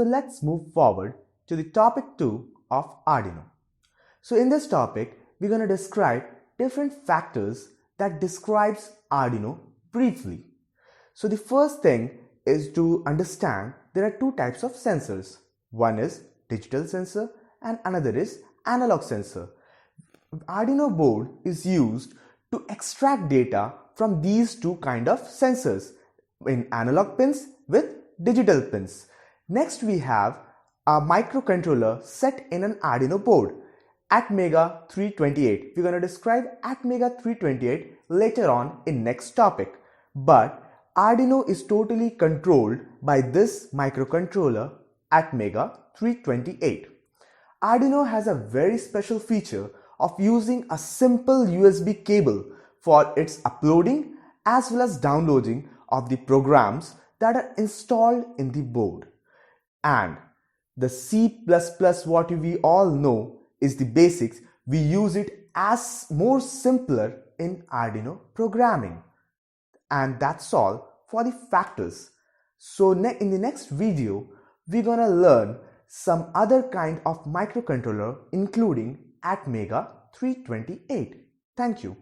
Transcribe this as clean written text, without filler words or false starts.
So let's move forward to the topic 2 of Arduino. So in this topic, we're going to describe different factors that describes Arduino briefly. So the first thing is to understand there are two types of sensors. One is digital sensor and another is analog sensor. Arduino board is used to extract data from these two kind of sensors in analog pins with digital pins. Next we have a microcontroller set in an Arduino board, Atmega 328. We're going to describe Atmega 328 later on in next topic. But Arduino is totally controlled by this microcontroller Atmega 328. Arduino has a very special feature of using a simple USB cable for its uploading as well as downloading of the programs that are installed in the board. And the C++ what we all know is the basics. We use it as more simpler in Arduino programming. And that's all for the factors. So in the next video, we're gonna learn some other kind of microcontroller including Atmega 328. Thank you.